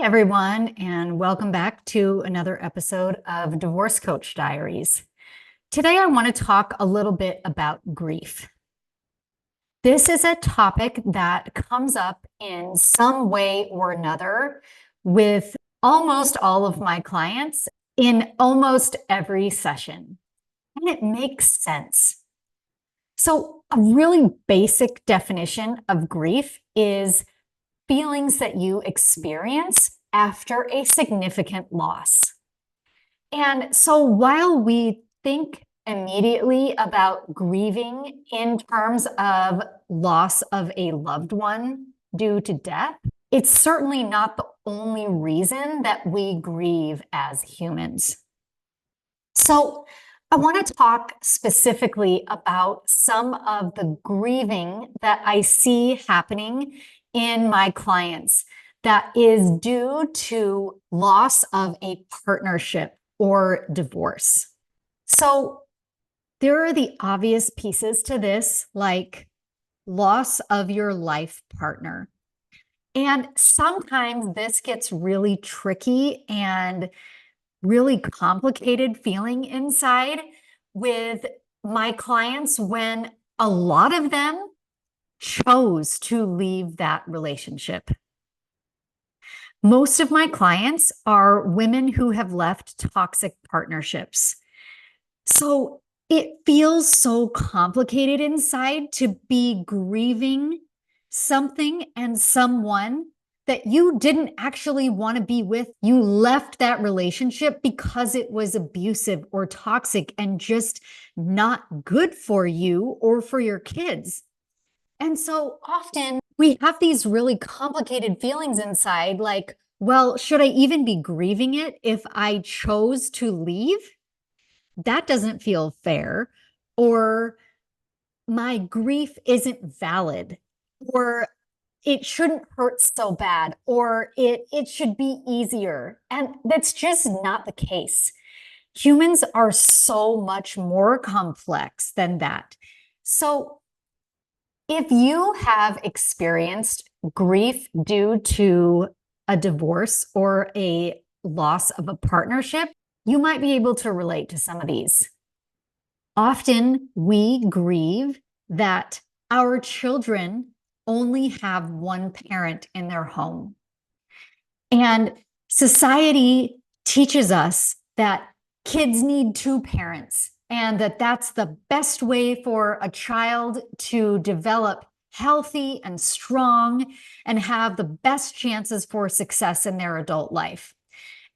everyone, and welcome back to another episode of Divorce Coach Diaries. Today, I want to talk a little bit about grief. This is a topic that comes up in some way or another with almost all of my clients in almost every session, and it makes sense. So, a really basic definition of grief is feelings that you experience after a significant loss. And so while we think immediately about grieving in terms of loss of a loved one due to death, it's certainly not the only reason that we grieve as humans. So I want to talk specifically about some of the grieving that I see happening in my clients that is due to loss of a partnership or divorce. So there are the obvious pieces to this, like loss of your life partner. And sometimes this gets really tricky and really complicated feeling inside with my clients when a lot of them chose to leave that relationship. Most of my clients are women who have left toxic partnerships. So it feels so complicated inside to be grieving something and someone that you didn't actually want to be with. You left that relationship because it was abusive or toxic and just not good for you or for your kids. And so often we have these really complicated feelings inside, like, well, should I even be grieving it if I chose to leave? That doesn't feel fair. Or my grief isn't valid. Or it shouldn't hurt so bad, or it should be easier. And that's just not the case. Humans are so much more complex than that. So if you have experienced grief due to a divorce or a loss of a partnership, you might be able to relate to some of these. Often we grieve that our children only have one parent in their home. And society teaches us that kids need two parents and that that's the best way for a child to develop healthy and strong and have the best chances for success in their adult life.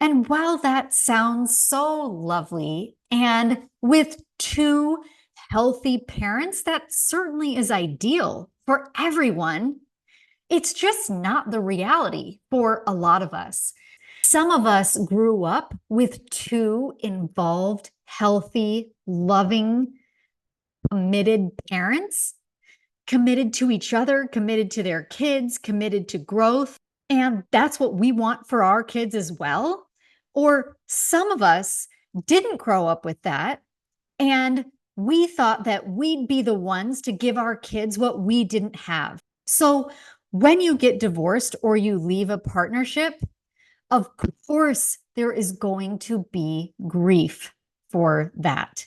And while that sounds so lovely, and with two healthy parents, that certainly is ideal for everyone, it's just not the reality for a lot of us. Some of us grew up with two involved, healthy, loving, committed parents, committed to each other, committed to their kids, committed to growth. And that's what we want for our kids as well. Or some of us didn't grow up with that. And we thought that we'd be the ones to give our kids what we didn't have. So when you get divorced or you leave a partnership, of course, there is going to be grief for that.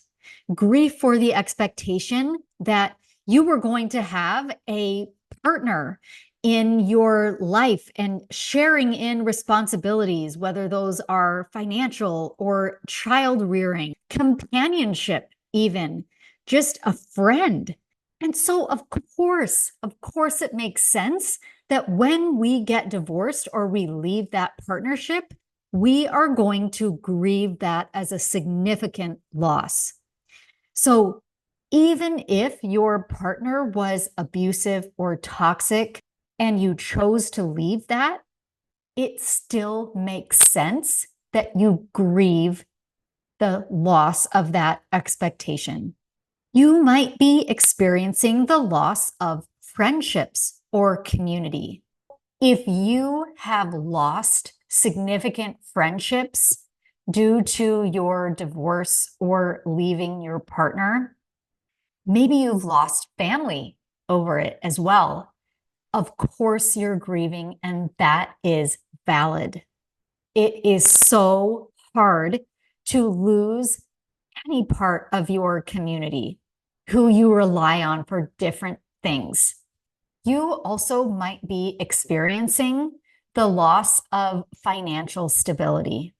Grief for the expectation that you were going to have a partner in your life and sharing in responsibilities, whether those are financial or child rearing, companionship, even just a friend. And so, of course, it makes sense that when we get divorced or we leave that partnership, we are going to grieve that as a significant loss. So even if your partner was abusive or toxic and you chose to leave that, it still makes sense that you grieve the loss of that expectation. You might be experiencing the loss of friendships or community. If you have lost significant friendships due to your divorce or leaving your partner, maybe you've lost family over it as well. Of course, you're grieving, and that is valid. It is so hard to lose any part of your community who you rely on for different things. You also might be experiencing the loss of financial stability.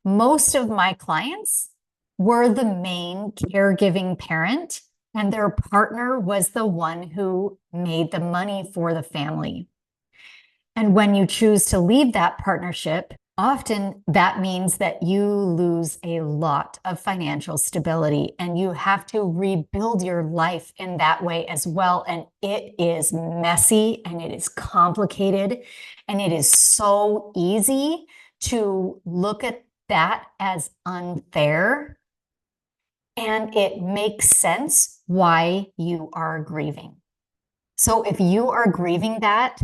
Most of my clients were the main caregiving parent, and their partner was the one who made the money for the family. And when you choose to leave that partnership, often that means that you lose a lot of financial stability and you have to rebuild your life in that way as well. And it is messy and it is complicated and it is so easy to look at that as unfair. And it makes sense why you are grieving. So if you are grieving that,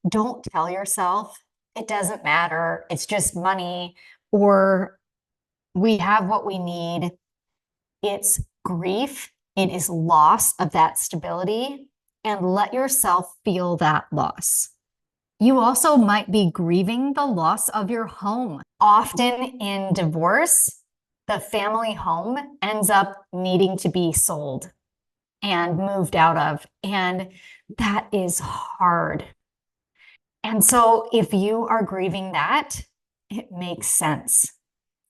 don't tell yourself it doesn't matter, it's just money, or we have what we need. It's grief, it is loss of that stability, and let yourself feel that loss. You also might be grieving the loss of your home. Often in divorce, the family home ends up needing to be sold and moved out of, and that is hard. And so if you are grieving that, it makes sense.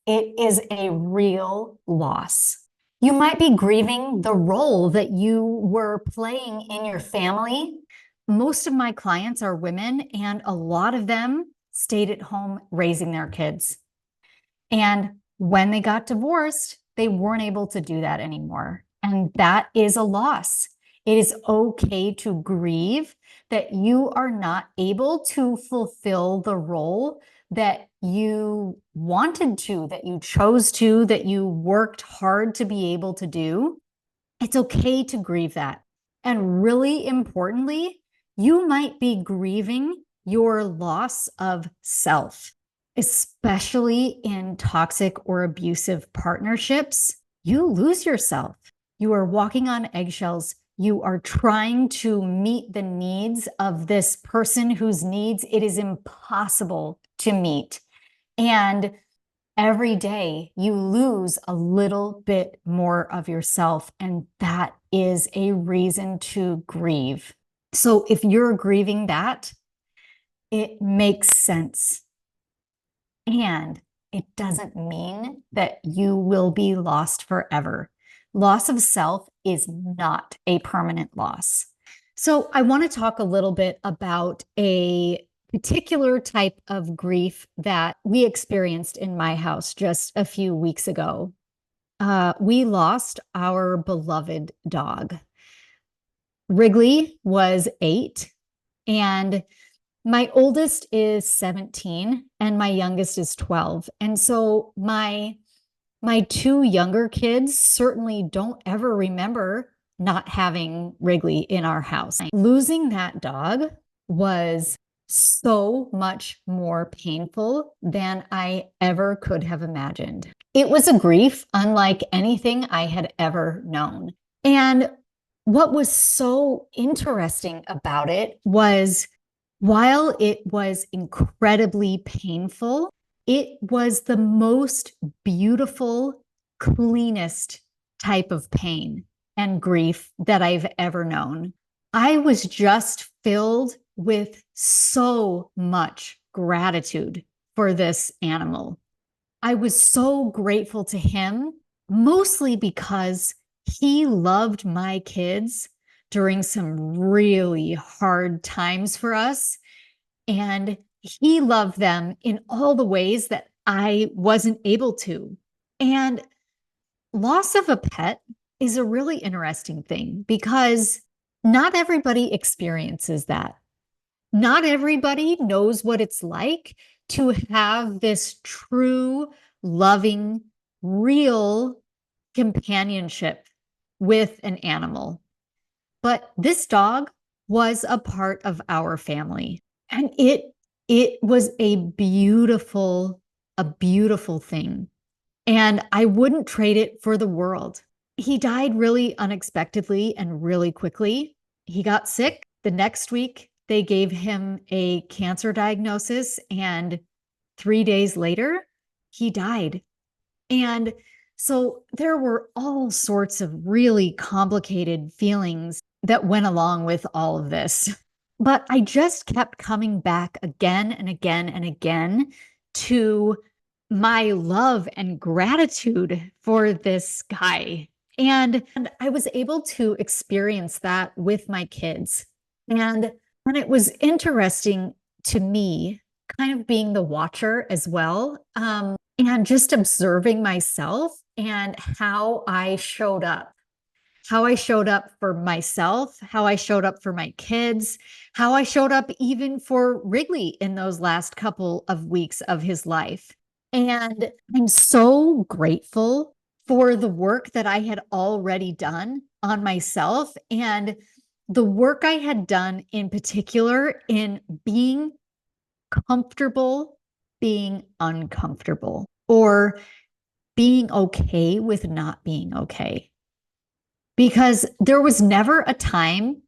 It is a real loss. You might be grieving the role that you were playing in your family. Most of my clients are women, and a lot of them stayed at home raising their kids. And when they got divorced, they weren't able to do that anymore. And that is a loss. It is okay to grieve that you are not able to fulfill the role that you wanted to, that you chose to, that you worked hard to be able to do. It's okay to grieve that. And really importantly, you might be grieving your loss of self, especially in toxic or abusive partnerships. You lose yourself. You are walking on eggshells. You are trying to meet the needs of this person whose needs it is impossible to meet. And every day you lose a little bit more of yourself, and that is a reason to grieve. So if you're grieving that, it makes sense. And it doesn't mean that you will be lost forever. Loss of self is not a permanent loss. So I want to talk a little bit about a particular type of grief that we experienced in my house just a few weeks ago. We lost our beloved dog. Wrigley was 8, and my oldest is 17 and my youngest is 12. And so my 2 younger kids certainly don't ever remember not having Wrigley in our house. Losing that dog was so much more painful than I ever could have imagined. It was a grief unlike anything I had ever known. And what was so interesting about it was, while it was incredibly painful, it was the most beautiful, cleanest type of pain and grief that I've ever known. I was just filled with so much gratitude for this animal. I was so grateful to him, mostly because he loved my kids during some really hard times for us. And he loved them in all the ways that I wasn't able to. And loss of a pet is a really interesting thing because not everybody experiences that. Not everybody knows what it's like to have this true, loving, real companionship with an animal. But this dog was a part of our family. And it was a beautiful thing. And I wouldn't trade it for the world. He died really unexpectedly and really quickly. He got sick. The next week, they gave him a cancer diagnosis, and 3 days later, he died. And so there were all sorts of really complicated feelings that went along with all of this. But I just kept coming back again and again and again to my love and gratitude for this guy. And I was able to experience that with my kids. And it was interesting to me, kind of being the watcher as well, and just observing myself and how I showed up for myself, how I showed up for my kids, how I showed up even for Wrigley in those last couple of weeks of his life. And I'm so grateful for the work that I had already done on myself and the work I had done in particular in being comfortable being uncomfortable or being okay with not being okay. Because there was never a time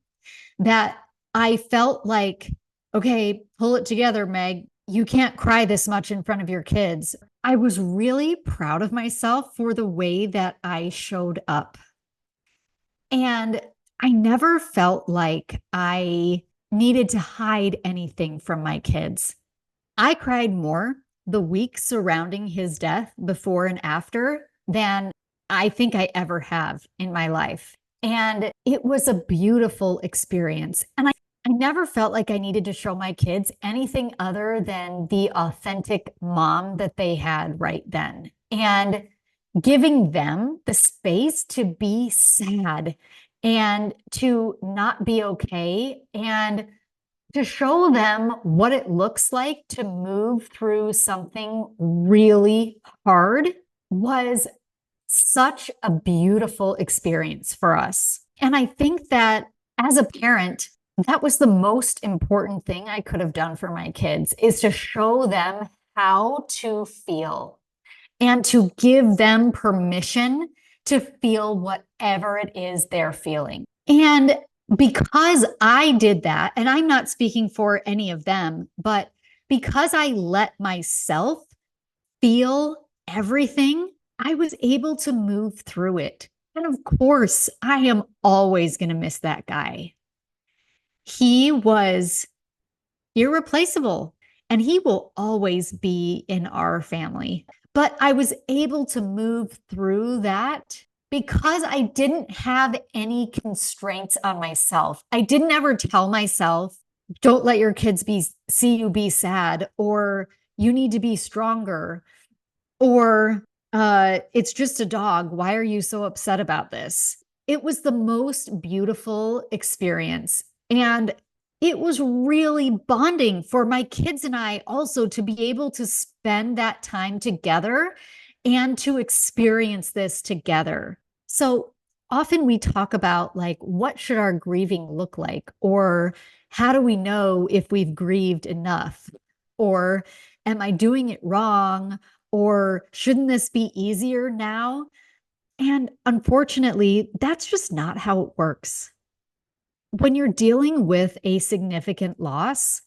that I felt like, okay, pull it together, Meg. You can't cry this much in front of your kids. I was really proud of myself for the way that I showed up. And I never felt like I needed to hide anything from my kids. I cried more the week surrounding his death before and after than I think I ever have in my life. And it was a beautiful experience. And I never felt like I needed to show my kids anything other than the authentic mom that they had right then. And giving them the space to be sad and to not be okay and to show them what it looks like to move through something really hard was such a beautiful experience for us. And I think that as a parent, that was the most important thing I could have done for my kids is to show them how to feel and to give them permission to feel whatever it is they're feeling. And because I did that, and I'm not speaking for any of them, but because I let myself feel everything, I was able to move through it. And of course, I am always going to miss that guy. He was irreplaceable and he will always be in our family. But I was able to move through that because I didn't have any constraints on myself. I didn't ever tell myself, don't let your kids see you be sad, or you need to be stronger, or it's just a dog. Why are you so upset about this? It was the most beautiful experience. And it was really bonding for my kids and I also to be able to spend that time together and to experience this together. So often we talk about like, what should our grieving look like? Or how do we know if we've grieved enough? Or am I doing it wrong? Or shouldn't this be easier now? And unfortunately, that's just not how it works. When you're dealing with a significant loss,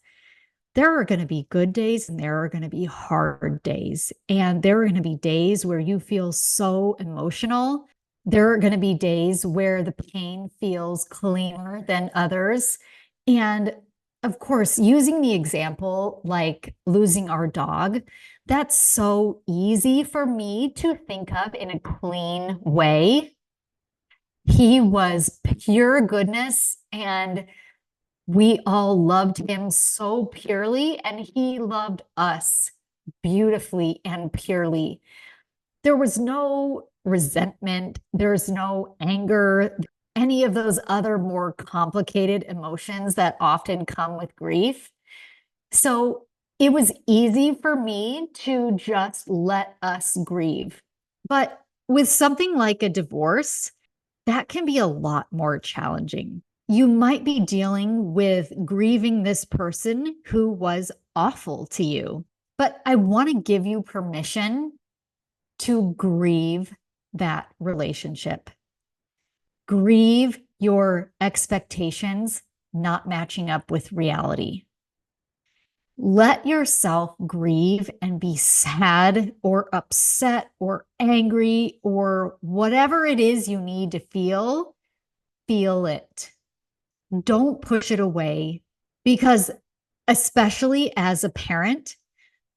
there are going to be good days and there are going to be hard days. And there are going to be days where you feel so emotional. There are going to be days where the pain feels cleaner than others. And of course, using the example like losing our dog, that's so easy for me to think of in a clean way. He was pure goodness and we all loved him so purely, and he loved us beautifully and purely. There was no resentment, there's no anger, any of those other more complicated emotions that often come with grief. So it was easy for me to just let us grieve. But with something like a divorce, that can be a lot more challenging. You might be dealing with grieving this person who was awful to you, but I want to give you permission to grieve that relationship. Grieve your expectations not matching up with reality. Let yourself grieve and be sad or upset or angry or whatever it is you need to feel it. Don't push it away, because especially as a parent,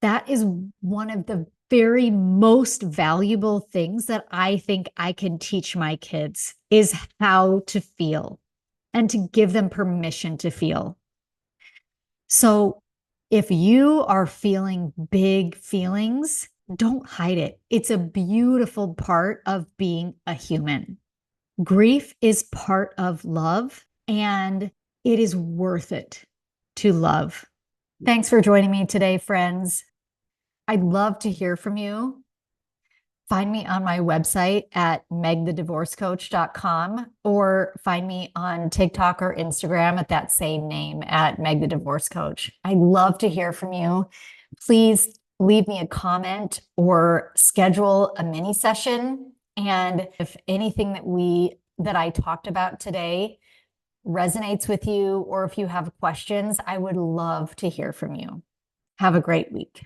that is one of the very most valuable things that I think I can teach my kids, is how to feel and to give them permission to feel. So if you are feeling big feelings, don't hide it. It's a beautiful part of being a human. Grief is part of love, and it is worth it to love. Thanks for joining me today, friends. I'd love to hear from you. Find me on my website at megthedivorcecoach.com, or find me on TikTok or Instagram at that same name, at Meg the Divorce Coach. I'd love to hear from you. Please leave me a comment or schedule a mini session. And if anything that I talked about today resonates with you, or if you have questions, I would love to hear from you. Have a great week.